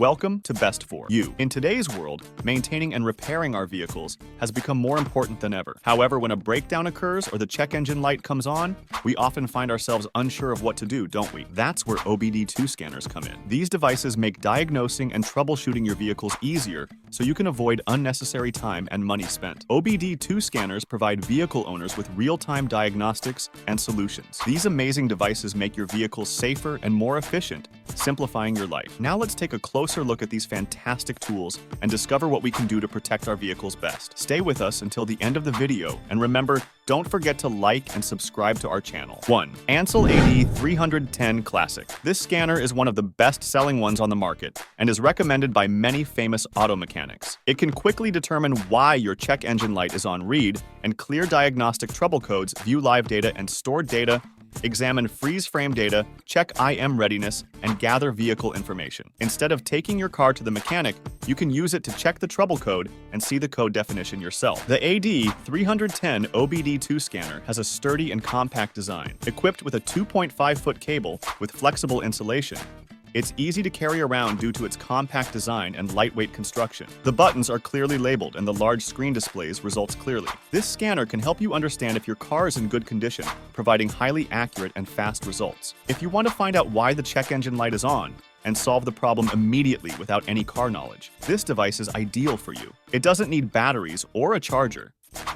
Welcome to Best For You. In today's world, maintaining and repairing our vehicles has become more important than ever. However, when a breakdown occurs or the check engine light comes on, we often find ourselves unsure of what to do, don't we? That's where OBD2 scanners come in. These devices make diagnosing and troubleshooting your vehicles easier so you can avoid unnecessary time and money spent. OBD2 scanners provide vehicle owners with real-time diagnostics and solutions. These amazing devices make your vehicles safer and more efficient, simplifying your life. Now let's take a closer look at these fantastic tools and discover what we can do to protect our vehicles best. Stay with us until the end of the video, and remember, don't forget to like and subscribe to our channel. 1. ANCEL AD310 Classic. This scanner is one of the best-selling ones on the market and is recommended by many famous auto mechanics. It can quickly determine why your check engine light is on read and clear diagnostic trouble codes, view live data and stored data, examine freeze frame data, check IM readiness, and gather vehicle information. Instead of taking your car to the mechanic, you can use it to check the trouble code and see the code definition yourself. The AD310 OBD2 scanner has a sturdy and compact design. Equipped with a 2.5-foot cable with flexible insulation, it's easy to carry around due to its compact design and lightweight construction. The buttons are clearly labeled and the large screen displays results clearly. This scanner can help you understand if your car is in good condition, providing highly accurate and fast results. If you want to find out why the check engine light is on and solve the problem immediately without any car knowledge, this device is ideal for you. It doesn't need batteries or a charger.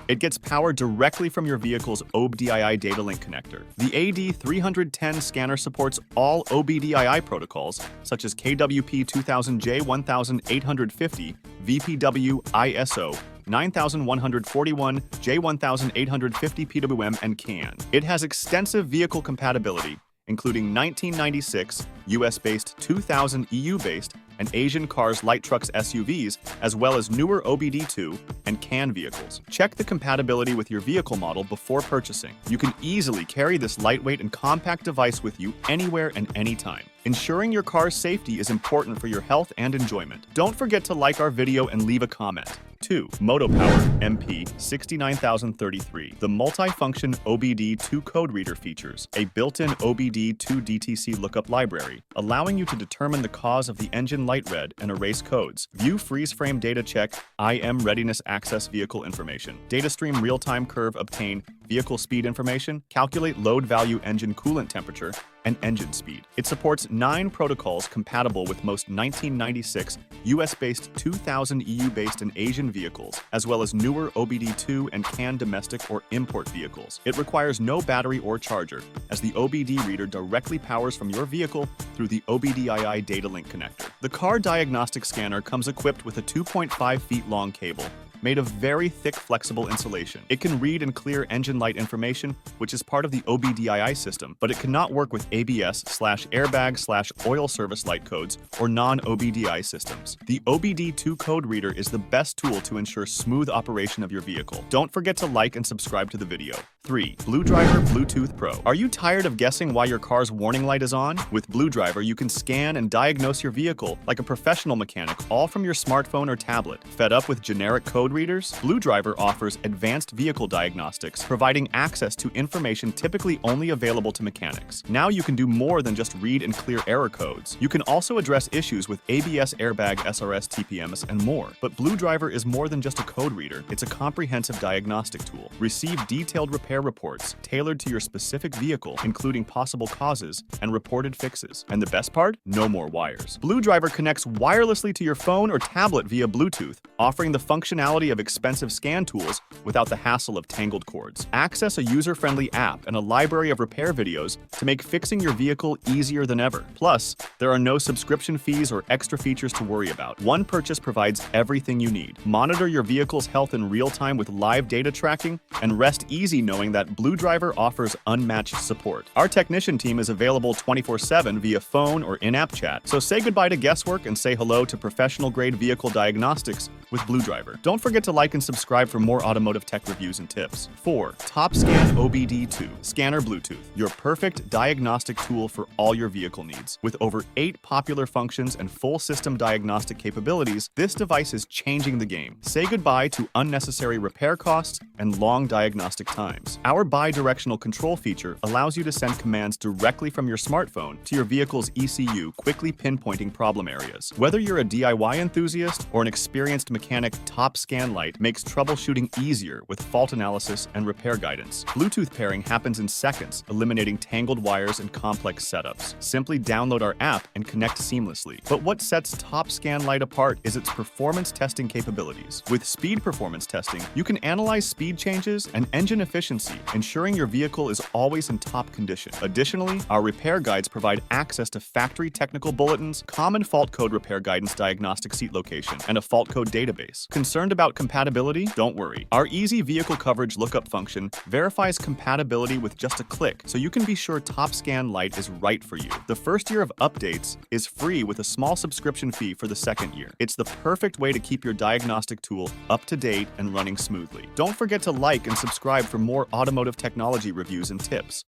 It gets power directly from your vehicle's OBDII data link connector. The AD310 scanner supports all OBDII protocols, such as KWP 2000J 1850, VPW, ISO 9141, J1850 PWM, and CAN. It has extensive vehicle compatibility, including 1996 US-based, 2000 EU-based, and Asian cars, light trucks, SUVs, as well as newer OBD2 and CAN vehicles. Check the compatibility with your vehicle model before purchasing. You can easily carry this lightweight and compact device with you anywhere and anytime. Ensuring your car's safety is important for your health and enjoyment. Don't forget to like our video and leave a comment. 2. MOTOPOWER MP69033. The multi-function OBD2 code reader features a built-in OBD2 DTC lookup library, allowing you to determine the cause of the engine light red and erase codes, view freeze frame data, check IM readiness, access vehicle information, data stream real-time curve, obtain vehicle speed information, calculate load value, engine coolant temperature, and engine speed. It supports 9 protocols compatible with most 1996 US-based, 2000 EU-based, and Asian vehicles, as well as newer OBD2 and CAN domestic or import vehicles. It requires no battery or charger, as the OBD reader directly powers from your vehicle through the OBDII data link connector. The car diagnostic scanner comes equipped with a 2.5 feet long cable made of very thick, flexible insulation. It can read and clear engine light information, which is part of the OBDII system, but it cannot work with ABS/airbag/oil service light codes or non-OBDI systems. The OBD2 code reader is the best tool to ensure smooth operation of your vehicle. Don't forget to like and subscribe to the video. 3. BlueDriver Bluetooth Pro. Are you tired of guessing why your car's warning light is on? With BlueDriver, you can scan and diagnose your vehicle like a professional mechanic, all from your smartphone or tablet. Fed up with generic code readers? BlueDriver offers advanced vehicle diagnostics, providing access to information typically only available to mechanics. Now you can do more than just read and clear error codes. You can also address issues with ABS, airbag, SRS, TPMS, and more. But BlueDriver is more than just a code reader. It's a comprehensive diagnostic tool. Receive detailed repair reports tailored to your specific vehicle, including possible causes and reported fixes. And the best part? No more wires. BlueDriver connects wirelessly to your phone or tablet via Bluetooth, offering the functionality of expensive scan tools without the hassle of tangled cords. Access a user-friendly app and a library of repair videos to make fixing your vehicle easier than ever. Plus, there are no subscription fees or extra features to worry about. One purchase provides everything you need. Monitor your vehicle's health in real time with live data tracking, and rest easy knowing that BlueDriver offers unmatched support. Our technician team is available 24/7 via phone or in-app chat, so say goodbye to guesswork and say hello to professional-grade vehicle diagnostics with BlueDriver. Don't forget to like and subscribe for more automotive automotive tech reviews and tips. 4. TopScan OBD2 Scanner Bluetooth, your perfect diagnostic tool for all your vehicle needs. With over 8 popular functions and full system diagnostic capabilities, this device is changing the game. Say goodbye to unnecessary repair costs and long diagnostic times. Our bi-directional control feature allows you to send commands directly from your smartphone to your vehicle's ECU, quickly pinpointing problem areas. Whether you're a DIY enthusiast or an experienced mechanic, TopScan Lite makes troubleshooting easier with fault analysis and repair guidance. Bluetooth pairing happens in seconds, eliminating tangled wires and complex setups. Simply download our app and connect seamlessly. But what sets TopScan Lite apart is its performance testing capabilities. With speed performance testing, you can analyze speed changes and engine efficiency, ensuring your vehicle is always in top condition. Additionally, our repair guides provide access to factory technical bulletins, common fault code repair guidance, diagnostic seat location, and a fault code database. Concerned about compatibility? Don't worry. Our easy vehicle coverage lookup function verifies compatibility with just a click, so you can be sure TopScan Lite is right for you. The first year of updates is free with a small subscription fee for the second year. It's the perfect way to keep your diagnostic tool up to date and running smoothly. Don't forget to like and subscribe for more automotive technology reviews and tips.